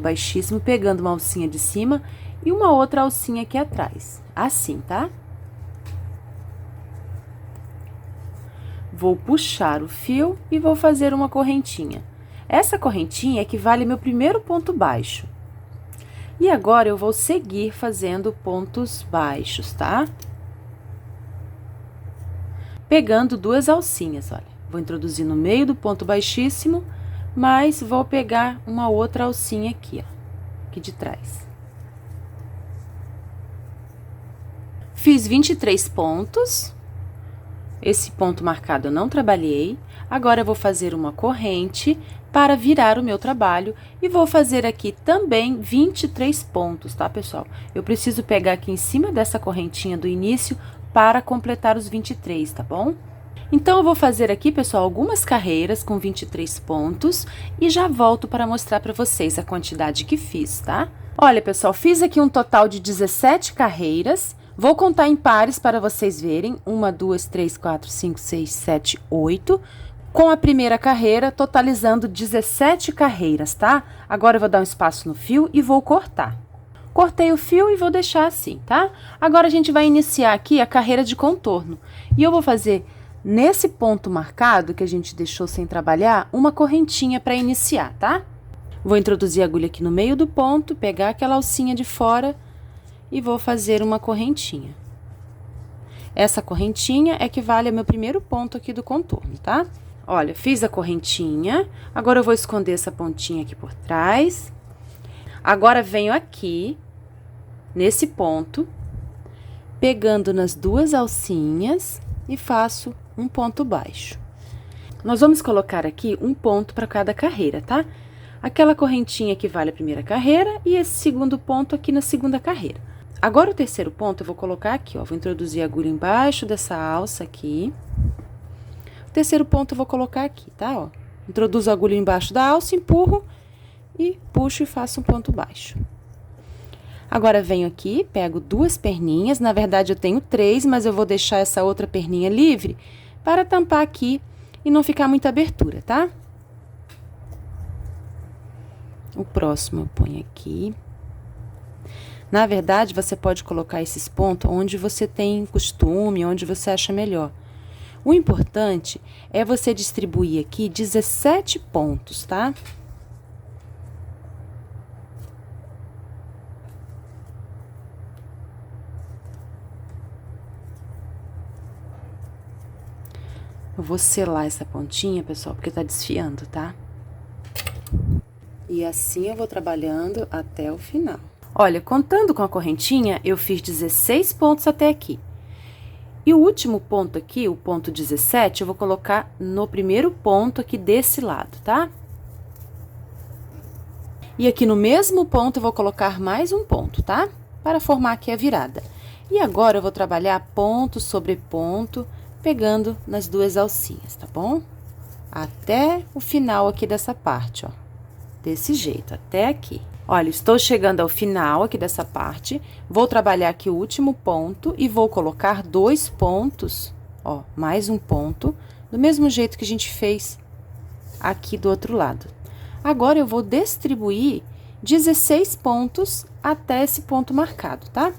baixíssimo, pegando uma alcinha de cima e uma outra alcinha aqui atrás, assim, tá? Vou puxar o fio e vou fazer uma correntinha. Essa correntinha equivale ao meu primeiro ponto baixo. E agora, eu vou seguir fazendo pontos baixos, tá? Pegando duas alcinhas, olha. Vou introduzir no meio do ponto baixíssimo, mas vou pegar uma outra alcinha aqui, ó, aqui de trás. Fiz 23 pontos. Esse ponto marcado eu não trabalhei. Agora, eu vou fazer uma corrente para virar o meu trabalho e vou fazer aqui também 23 pontos, tá, pessoal? Eu preciso pegar aqui em cima dessa correntinha do início para completar os 23, tá bom? Então, eu vou fazer aqui, pessoal, algumas carreiras com 23 pontos e já volto para mostrar para vocês a quantidade que fiz, tá? Olha, pessoal, fiz aqui um total de 17 carreiras. Vou contar em pares para vocês verem. 1, 2, 3, 4, 5, 6, 7, 8. Com a primeira carreira, totalizando 17 carreiras, tá? Agora, eu vou dar um espaço no fio e vou cortar. Cortei o fio e vou deixar assim, tá? Agora, a gente vai iniciar aqui a carreira de contorno. E eu vou fazer, nesse ponto marcado, que a gente deixou sem trabalhar, uma correntinha para iniciar, tá? Vou introduzir a agulha aqui no meio do ponto, pegar aquela alcinha de fora e vou fazer uma correntinha. Essa correntinha equivale ao meu primeiro ponto aqui do contorno, tá? Olha, fiz a correntinha, agora eu vou esconder essa pontinha aqui por trás. Agora, venho aqui, nesse ponto, pegando nas duas alcinhas e faço um ponto baixo. Nós vamos colocar aqui um ponto para cada carreira, tá? Aquela correntinha equivale à primeira carreira e esse segundo ponto aqui na segunda carreira. Agora, o terceiro ponto eu vou colocar aqui, ó. Vou introduzir a agulha embaixo dessa alça aqui. O terceiro ponto eu vou colocar aqui, tá? Ó. Introduzo a agulha embaixo da alça, empurro e puxo e faço um ponto baixo. Agora, venho aqui, pego duas perninhas. Na verdade, eu tenho 3, mas eu vou deixar essa outra perninha livre para tampar aqui e não ficar muita abertura, tá? O próximo eu ponho aqui. Na verdade, você pode colocar esses pontos onde você tem costume, onde você acha melhor. O importante é você distribuir aqui 17 pontos, tá? Eu vou selar essa pontinha, pessoal, porque tá desfiando, tá? E assim eu vou trabalhando até o final. Olha, contando com a correntinha, eu fiz 16 pontos até aqui. E o último ponto aqui, o ponto 17, eu vou colocar no primeiro ponto aqui desse lado, tá? E aqui no mesmo ponto eu vou colocar mais um ponto, tá? Para formar aqui a virada. E agora eu vou trabalhar ponto sobre ponto, pegando nas duas alcinhas, tá bom? Até o final aqui dessa parte, ó. Desse jeito, até aqui. Olha, estou chegando ao final aqui dessa parte, vou trabalhar aqui o último ponto e vou colocar 2 pontos, ó, mais um ponto, do mesmo jeito que a gente fez aqui do outro lado. Agora, eu vou distribuir 16 pontos até esse ponto marcado, tá?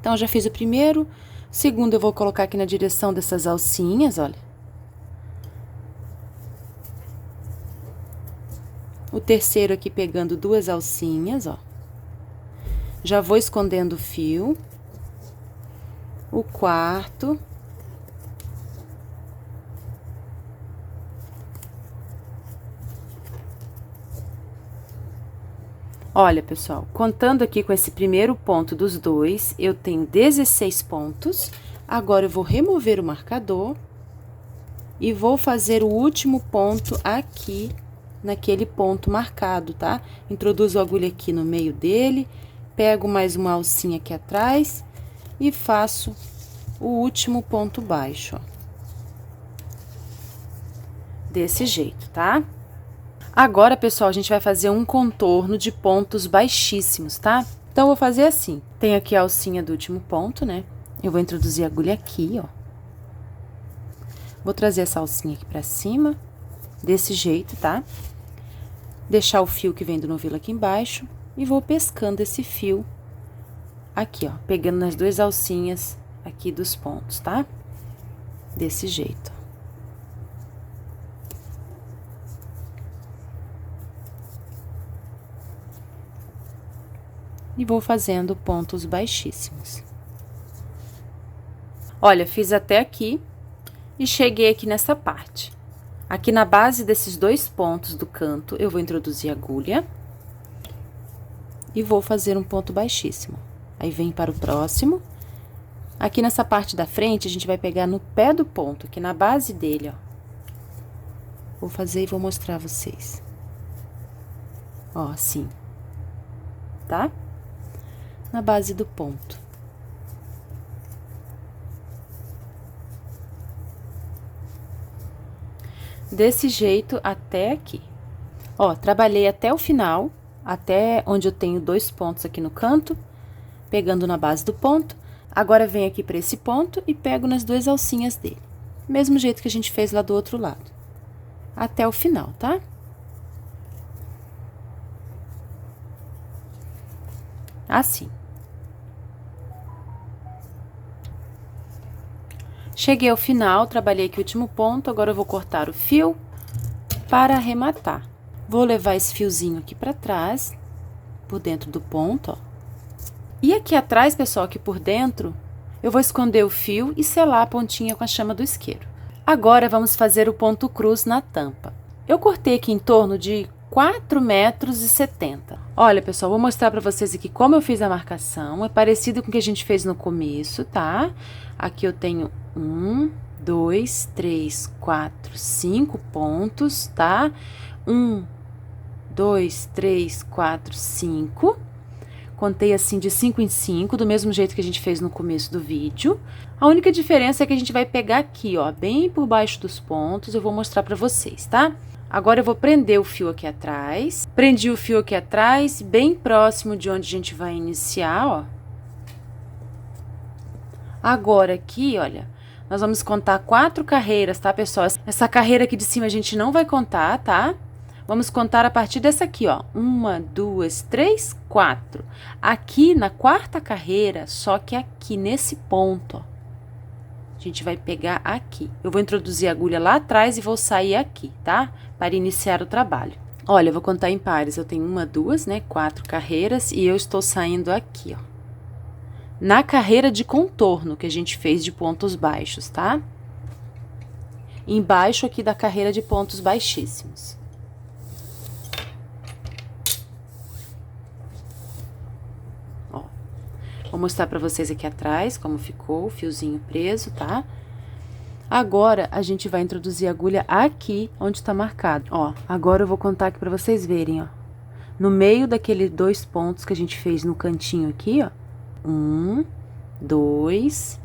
Então, já fiz o primeiro, o segundo eu vou colocar aqui na direção dessas alcinhas, olha. O terceiro aqui pegando duas alcinhas, ó. Já vou escondendo o fio. O quarto. Olha, pessoal, contando aqui com esse primeiro ponto dos dois, eu tenho 16 pontos. Agora, eu vou remover o marcador e vou fazer o último ponto aqui naquele ponto marcado, tá? Introduzo a agulha aqui no meio dele, pego mais uma alcinha aqui atrás e faço o último ponto baixo, ó. desse jeito, tá? Agora, pessoal, a gente vai fazer um contorno de pontos baixíssimos, tá? Então, eu vou fazer assim. Tem aqui a alcinha do último ponto, né? Eu vou introduzir a agulha aqui, ó. Vou trazer essa alcinha aqui pra cima, desse jeito, tá? Deixar o fio que vem do novelo aqui embaixo e vou pescando esse fio aqui, ó, pegando nas duas alcinhas aqui dos pontos, tá? Desse jeito. E vou fazendo pontos baixíssimos. Olha, fiz até aqui e cheguei aqui nessa parte. Aqui na base desses dois pontos do canto, eu vou introduzir a agulha e vou fazer um ponto baixíssimo. Aí, vem para o próximo. Aqui nessa parte da frente, a gente vai pegar no pé do ponto, aqui na base dele, ó. Vou fazer e vou mostrar a vocês. Ó, assim. Tá? Na base do ponto. Desse jeito até aqui. Ó, trabalhei até o final, até onde eu tenho dois pontos aqui no canto, pegando na base do ponto. Agora, venho aqui para esse ponto e pego nas duas alcinhas dele. Mesmo jeito que a gente fez lá do outro lado. Até o final, tá? Assim. Cheguei ao final, trabalhei aqui o último ponto, agora eu vou cortar o fio para arrematar. Vou levar esse fiozinho aqui para trás, por dentro do ponto, ó. E aqui atrás, pessoal, aqui por dentro, eu vou esconder o fio e selar a pontinha com a chama do isqueiro. Agora, vamos fazer o ponto cruz na tampa. Eu cortei aqui em torno de 4,70 metros. Olha, pessoal, vou mostrar para vocês aqui como eu fiz a marcação. É parecido com o que a gente fez no começo, tá? Aqui eu tenho 1, 2, 3, 4, 5 pontos, tá? 1, 2, 3, 4, 5. Contei assim de 5 em 5, do mesmo jeito que a gente fez no começo do vídeo. A única diferença é que a gente vai pegar aqui, ó, bem por baixo dos pontos. Eu vou mostrar pra vocês, tá? Agora, eu vou prender o fio aqui atrás. Prendi o fio aqui atrás, bem próximo de onde a gente vai iniciar, ó. Agora, aqui, olha, nós vamos contar 4 carreiras, tá, pessoal? Essa carreira aqui de cima a gente não vai contar, tá? Vamos contar a partir dessa aqui, ó. 1, 2, 3, 4. Aqui na quarta carreira, só que aqui nesse ponto, ó. A gente vai pegar aqui. Eu vou introduzir a agulha lá atrás e vou sair aqui, tá? Para iniciar o trabalho. Olha, eu vou contar em pares. Eu tenho 1, 2, né? 4 carreiras e eu estou saindo aqui, ó. Na carreira de contorno que a gente fez de pontos baixos, tá? Embaixo aqui da carreira de pontos baixíssimos. Ó, vou mostrar pra vocês aqui atrás como ficou o fiozinho preso, tá? Agora, a gente vai introduzir a agulha aqui onde tá marcado. Ó, agora eu vou contar aqui pra vocês verem, ó. No meio daqueles 2 pontos que a gente fez no cantinho aqui, ó. 1, 2,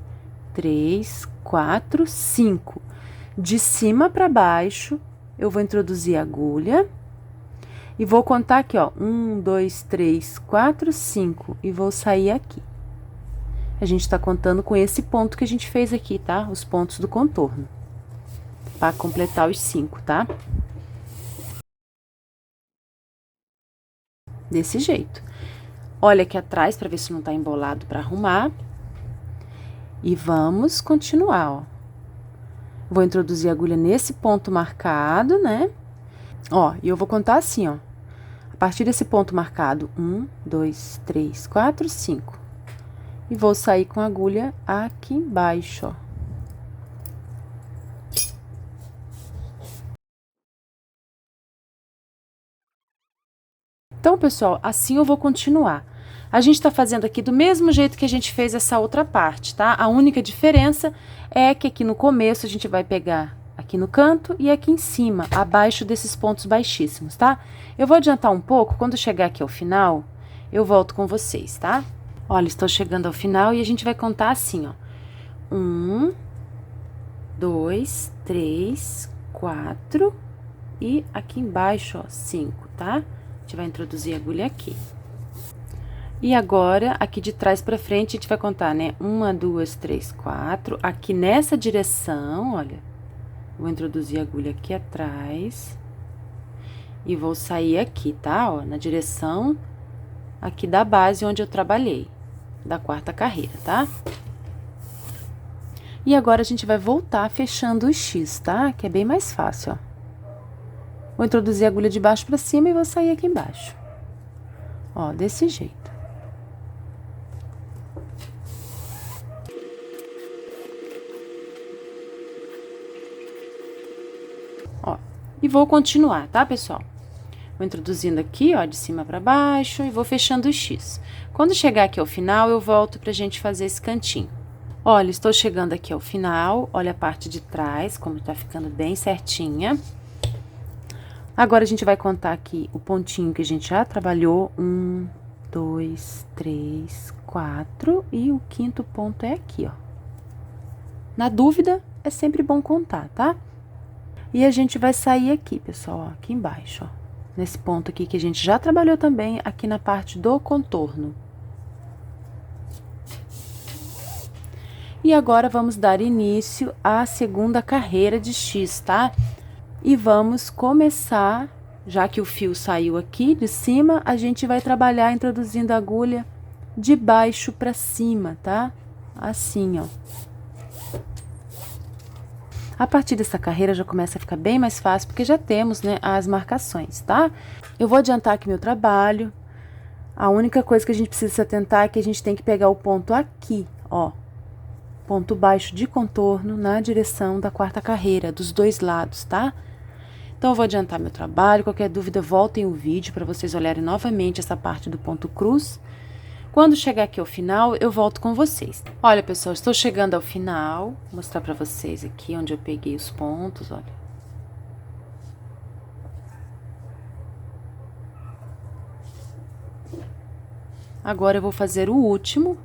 3, 4, 5. De cima para baixo, eu vou introduzir a agulha e vou contar aqui, ó. 1, 2, 3, 4, 5. E vou sair aqui. A gente tá contando com esse ponto que a gente fez aqui, tá? Os pontos do contorno. Para completar os 5, tá? Desse jeito. Olha aqui atrás para ver se não tá embolado para arrumar. E vamos continuar, ó. Vou introduzir a agulha nesse ponto marcado, né? Ó, e eu vou contar assim, ó. A partir desse ponto marcado, 1, 2, 3, 4, 5. E vou sair com a agulha aqui embaixo, ó. Então, pessoal, assim eu vou continuar. A gente tá fazendo aqui do mesmo jeito que a gente fez essa outra parte, tá? A única diferença é que aqui no começo a gente vai pegar aqui no canto e aqui em cima, abaixo desses pontos baixíssimos, tá? Eu vou adiantar um pouco, quando chegar aqui ao final, eu volto com vocês, tá? Olha, estou chegando ao final e a gente vai contar assim, ó. 1, 2, 3, 4 e aqui embaixo, ó, 5, tá? A gente vai introduzir a agulha aqui. E agora, aqui de trás pra frente, a gente vai contar, né? 1, 2, 3, 4. Aqui nessa direção, olha, vou introduzir a agulha aqui atrás. E vou sair aqui, tá? Ó, na direção aqui da base onde eu trabalhei, da quarta carreira, tá? E agora, a gente vai voltar fechando o X, tá? Que é bem mais fácil, ó. Vou introduzir a agulha de baixo pra cima e vou sair aqui embaixo. Ó, desse jeito. Ó, e vou continuar, tá, pessoal? Vou introduzindo aqui, ó, de cima pra baixo e vou fechando o X. Quando chegar aqui ao final, eu volto pra gente fazer esse cantinho. Olha, estou chegando aqui ao final, olha a parte de trás, como tá ficando bem certinha. Agora, a gente vai contar aqui o pontinho que a gente já trabalhou. 1, 2, 3, 4 e o quinto ponto é aqui, ó. Na dúvida, é sempre bom contar, tá? E a gente vai sair aqui, pessoal, ó, aqui embaixo, ó. Nesse ponto aqui que a gente já trabalhou também, aqui na parte do contorno. E agora, vamos dar início à segunda carreira de X, tá? E vamos começar, já que o fio saiu aqui de cima, a gente vai trabalhar introduzindo a agulha de baixo pra cima, tá? Assim, ó. A partir dessa carreira já começa a ficar bem mais fácil, porque já temos, né, as marcações, tá? Eu vou adiantar aqui meu trabalho. A única coisa que a gente precisa se atentar é que a gente tem que pegar o ponto aqui, ó. Ponto baixo de contorno na direção da quarta carreira, dos dois lados, tá? Então, eu vou adiantar meu trabalho. Qualquer dúvida, voltem o vídeo para vocês olharem novamente essa parte do ponto cruz. Quando chegar aqui ao final, eu volto com vocês. Olha, pessoal, estou chegando ao final. Vou mostrar pra vocês aqui onde eu peguei os pontos, olha. Agora, eu vou fazer o último.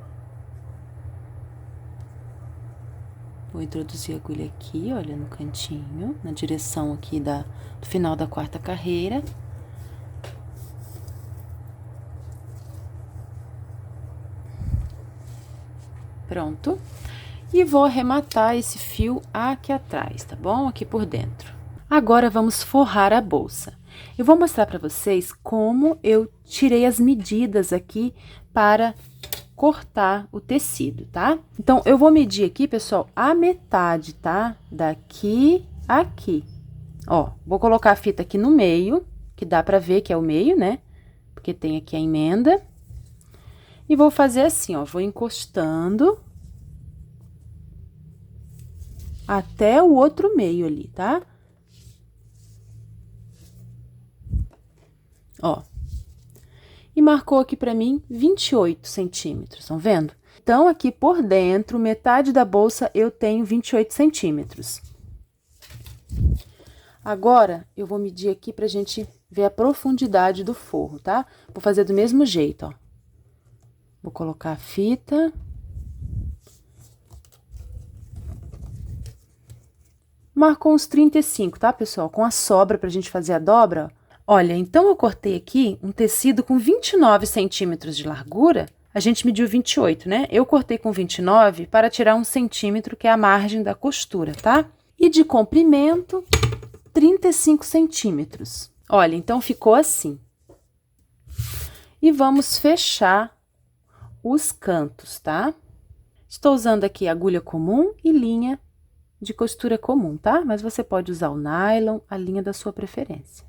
Vou introduzir a agulha aqui, olha, no cantinho, na direção aqui do final da quarta carreira. Pronto. E vou arrematar esse fio aqui atrás, tá bom? Aqui por dentro. Agora, vamos forrar a bolsa. Eu vou mostrar pra vocês como eu tirei as medidas aqui para cortar o tecido, tá? Então, eu vou medir aqui, pessoal, a metade, tá? Daqui a aqui. Ó, vou colocar a fita aqui no meio, que dá pra ver que é o meio, né? Porque tem aqui a emenda. E vou fazer assim, ó, vou encostando até o outro meio ali, tá? Ó. E marcou aqui pra mim 28 centímetros, estão vendo? Então, aqui por dentro, metade da bolsa, eu tenho 28 centímetros. Agora, eu vou medir aqui pra gente ver a profundidade do forro, tá? Vou fazer do mesmo jeito, ó. Vou colocar a fita. Marcou uns 35, tá, pessoal? Com a sobra pra gente fazer a dobra, ó. Olha, então eu cortei aqui um tecido com 29 centímetros de largura. A gente mediu 28, né? Eu cortei com 29 para tirar 1 centímetro, que é a margem da costura, tá? E de comprimento, 35 centímetros. Olha, então ficou assim. E vamos fechar os cantos, tá? Estou usando aqui agulha comum e linha de costura comum, tá? Mas você pode usar o nylon, a linha da sua preferência.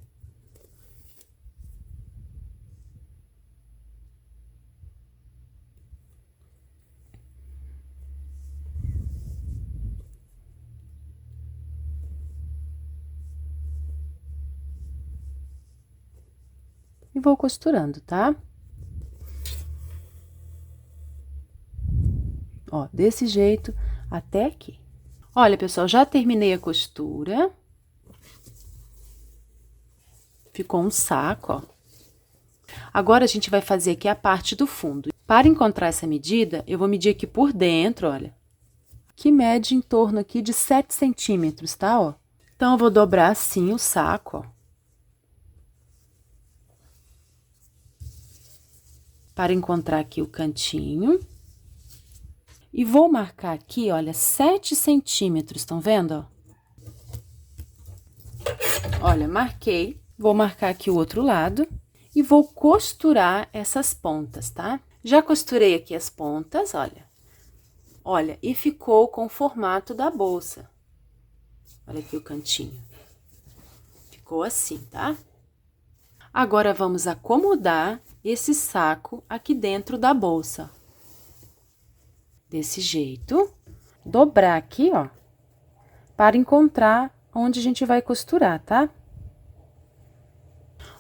E vou costurando, tá? Ó, desse jeito até aqui. Olha, pessoal, já terminei a costura. Ficou um saco, ó. Agora, a gente vai fazer aqui a parte do fundo. Para encontrar essa medida, eu vou medir aqui por dentro, olha. Que mede em torno aqui de 7 centímetros, tá, ó? Então, eu vou dobrar assim o saco, ó. Para encontrar aqui o cantinho. E vou marcar aqui, olha, 7 centímetros, estão vendo, ó? Olha, marquei. Vou marcar aqui o outro lado e vou costurar essas pontas, tá? Já costurei aqui as pontas, olha. Olha, e ficou com o formato da bolsa. Olha aqui o cantinho. Ficou assim, tá? Agora, vamos acomodar esse saco aqui dentro da bolsa. Desse jeito. Dobrar aqui, ó, para encontrar onde a gente vai costurar, tá?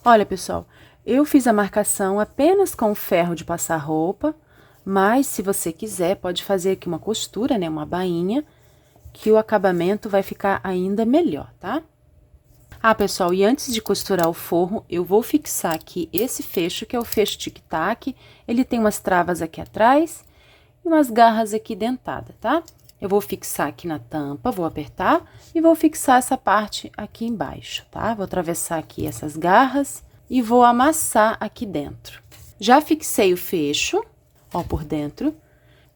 Olha, pessoal, eu fiz a marcação apenas com o ferro de passar roupa, mas se você quiser, pode fazer aqui uma costura, né, uma bainha, que o acabamento vai ficar ainda melhor, tá? Ah, pessoal, e antes de costurar o forro, eu vou fixar aqui esse fecho, que é o fecho tic-tac. Ele tem umas travas aqui atrás e umas garras aqui dentadas, tá? Eu vou fixar aqui na tampa, vou apertar e vou fixar essa parte aqui embaixo, tá? Vou atravessar aqui essas garras e vou amassar aqui dentro. Já fixei o fecho, ó, por dentro.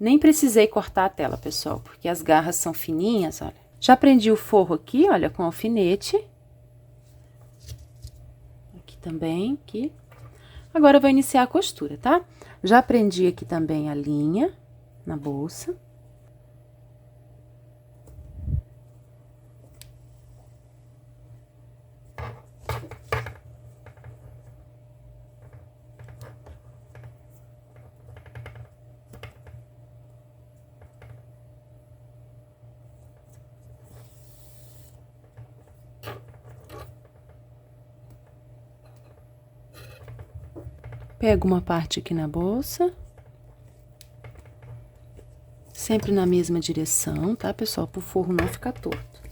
Nem precisei cortar a tela, pessoal, porque as garras são fininhas, olha. Já prendi o forro aqui, olha, com alfinete. Aqui também, aqui. Agora, eu vou iniciar a costura, tá? Já prendi aqui também a linha na bolsa. Pego uma parte aqui na bolsa. Sempre na mesma direção, tá, pessoal? Para o forro não ficar torto.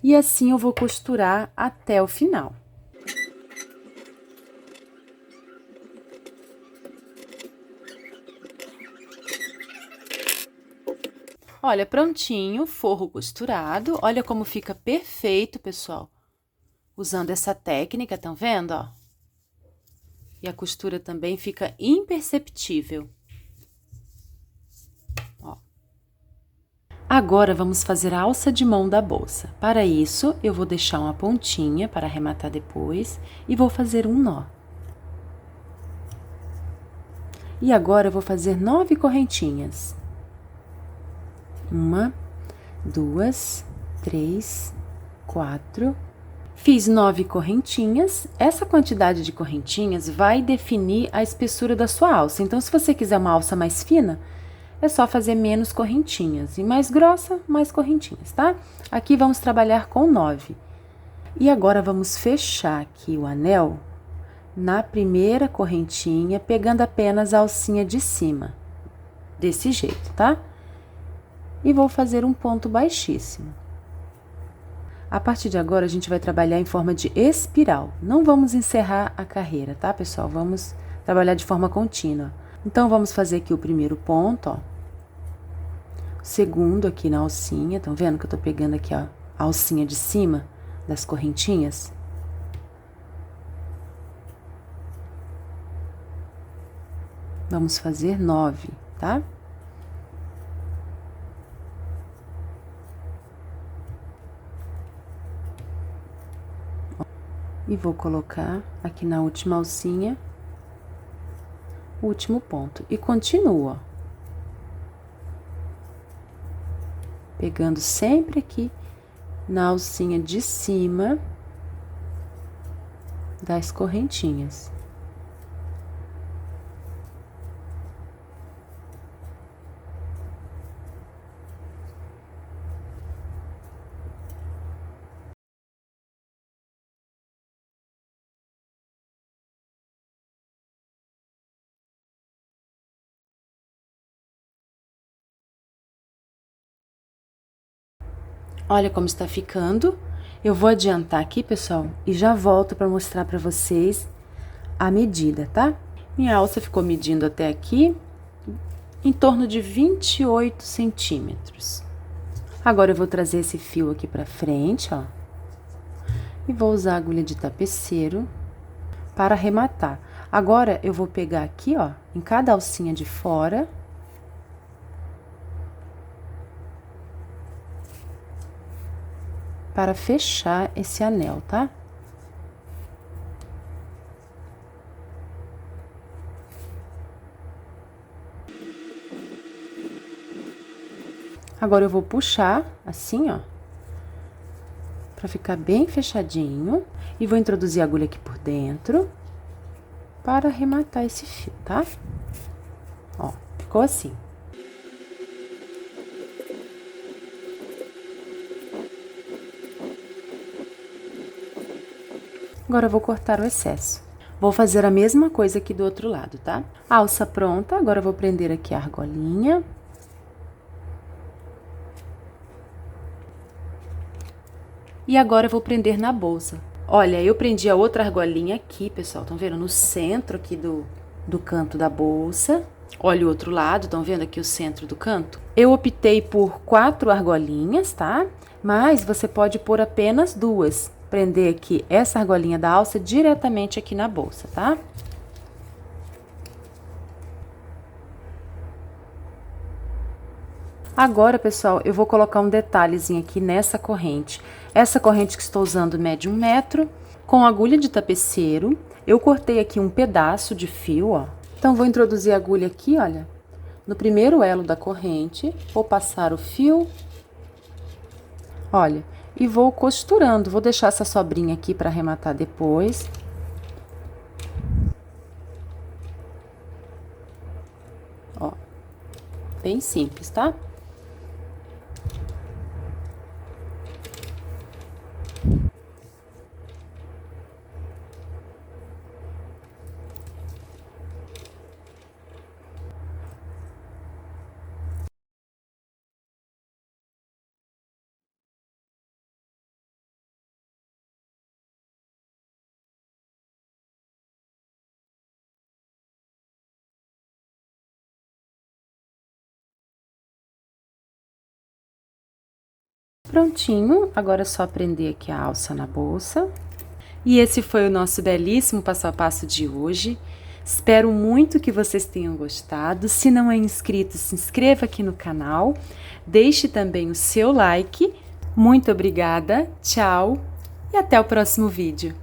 E assim eu vou costurar até o final. Olha, prontinho, forro costurado. Olha como fica perfeito, pessoal. Usando essa técnica, estão vendo, ó? E a costura também fica imperceptível. Ó. Agora, vamos fazer a alça de mão da bolsa. Para isso, eu vou deixar uma pontinha para arrematar depois e vou fazer um nó. E agora, eu vou fazer 9 correntinhas. 1, 2, 3, 4. Fiz 9 correntinhas. Essa quantidade de correntinhas vai definir a espessura da sua alça. Então, se você quiser uma alça mais fina, é só fazer menos correntinhas. E mais grossa, mais correntinhas, tá? Aqui vamos trabalhar com 9. E agora, vamos fechar aqui o anel na primeira correntinha, pegando apenas a alcinha de cima. Desse jeito, tá? E vou fazer um ponto baixíssimo. A partir de agora, a gente vai trabalhar em forma de espiral. Não vamos encerrar a carreira, tá, pessoal? Vamos trabalhar de forma contínua. Então, vamos fazer aqui o primeiro ponto, ó. O segundo aqui na alcinha, estão vendo que eu tô pegando aqui, ó, a alcinha de cima das correntinhas? Vamos fazer 9, tá? E vou colocar aqui na última alcinha o último ponto. E continuo, ó. Pegando sempre aqui na alcinha de cima das correntinhas. Olha como está ficando. Eu vou adiantar aqui, pessoal, e já volto para mostrar para vocês a medida, tá? Minha alça ficou medindo até aqui, em torno de 28 centímetros. Agora, eu vou trazer esse fio aqui pra frente, ó. E vou usar a agulha de tapeceiro para arrematar. Agora, eu vou pegar aqui, ó, em cada alcinha de fora. Para fechar esse anel, tá? Agora, eu vou puxar assim, ó, pra ficar bem fechadinho. E vou introduzir a agulha aqui por dentro, para arrematar esse fio, tá? Ó, ficou assim. Agora, eu vou cortar o excesso. Vou fazer a mesma coisa aqui do outro lado, tá? Alça pronta, agora eu vou prender aqui a argolinha. E agora eu vou prender na bolsa. Olha, eu prendi a outra argolinha aqui, pessoal, estão vendo? No centro aqui do canto da bolsa. Olha o outro lado, estão vendo aqui o centro do canto? Eu optei por 4 argolinhas, tá? Mas você pode pôr apenas 2. Prender aqui essa argolinha da alça diretamente aqui na bolsa, tá? Agora, pessoal, eu vou colocar um detalhezinho aqui nessa corrente. Essa corrente que estou usando mede 1 metro. Com agulha de tapeceiro, eu cortei aqui um pedaço de fio, ó. Então, vou introduzir a agulha aqui, olha, no primeiro elo da corrente. Vou passar o fio, olha, e vou costurando. Vou deixar essa sobrinha aqui para arrematar depois. Ó, bem simples, tá? Prontinho, agora é só prender aqui a alça na bolsa. E esse foi o nosso belíssimo passo a passo de hoje. Espero muito que vocês tenham gostado. Se não é inscrito, se inscreva aqui no canal. Deixe também o seu like. Muito obrigada, tchau e até o próximo vídeo.